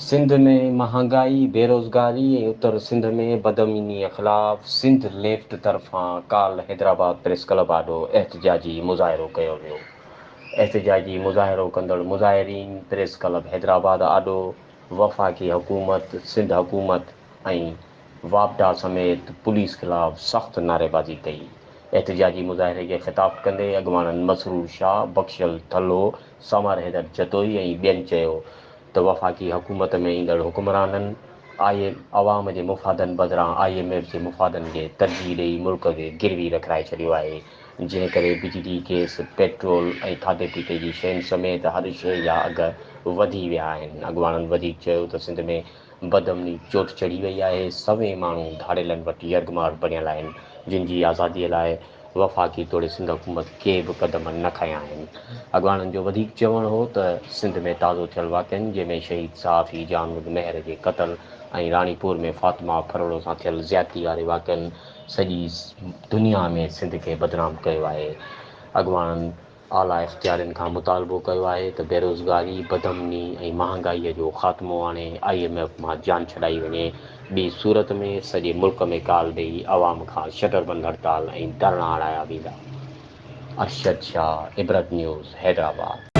सिंध में महांगाई बेरोज़गारी ऐं उत्तर सिंध में बदअमनीअ ख़िलाफ़ सिंध लेफ्ट तरफ़ां काल्ह हैदराबाद प्रेस क्लब आॾो एहतिजाजी मुज़ाहिरो कयो वियो। एहतिजाजी मुज़ाहिरो कंदड़ मुज़ाहिरीन प्रेस क्लब हैदराबाद आॾो वफ़ाक़ी हुकूमत, सिंध हुकूमत ऐं वापडा समेत पुलिस ख़िलाफ़ सख़्तु नारेबाज़ी कई। एहतिजाजी मुज़ाहिरे खे ख़िताब कंदे अॻवाननि मसरूर शाह, बख़्शियल थल्हो, समर हैदर जतोई ऐं ॿियनि चयो त वफ़ाक़ी हुकूमत में ईंदड़ हुकुमराननि अवाम जे मुफ़ादनि बदिरां IMF जे मुफ़ादनि खे तरजीह ॾेई मुल्क खे गिरवी रखाए छॾियो आहे, जंहिं करे बिजली, गैस, पेट्रोल ऐं खाधे पीते जी शयुनि समेत हर शइ जा अघ वधी विया आहिनि। अॻवाननि वधीक चयो त सिंध में बदअमनी चोट चढ़ी वई आहे। सभई माण्हू धाड़ेलनि वटि यरगमार बणियल आहिनि, जिन जी आज़ादीअ लाइ वफ़ाक़ी तौरु सिंध हुकूमत के बि क़दम न खयां आहिनि। अॻवाननि जो वधीक चवणु हो त सिंध में ताज़ो थियल वाक़िअनि जंहिंमें शहीद सहाफ़ी जामनूद महर जे क़त्ल ऐं राणीपुर में फातिमा फरोड़ो सां थियल ज़्यादती वारे वाक़िअनि सॼी दुनिया में सिंध खे बदनाम कयो आहे। अॻवाननि आला इख़्तियारनि खां मुतालबो कयो आहे त बेरोज़गारी, बदअमनी ऐं महांगाईअ जो ख़ात्मो आणे IMF मां जान छॾाई वञे। ॿी सूरत में सॼे मुल्क में काल ॾेई अवाम खां शटरबंद हड़ताल ऐं धरणा हणाया वेंदा। अरशद शाह, इबरत न्यूज़, हैदराबाद।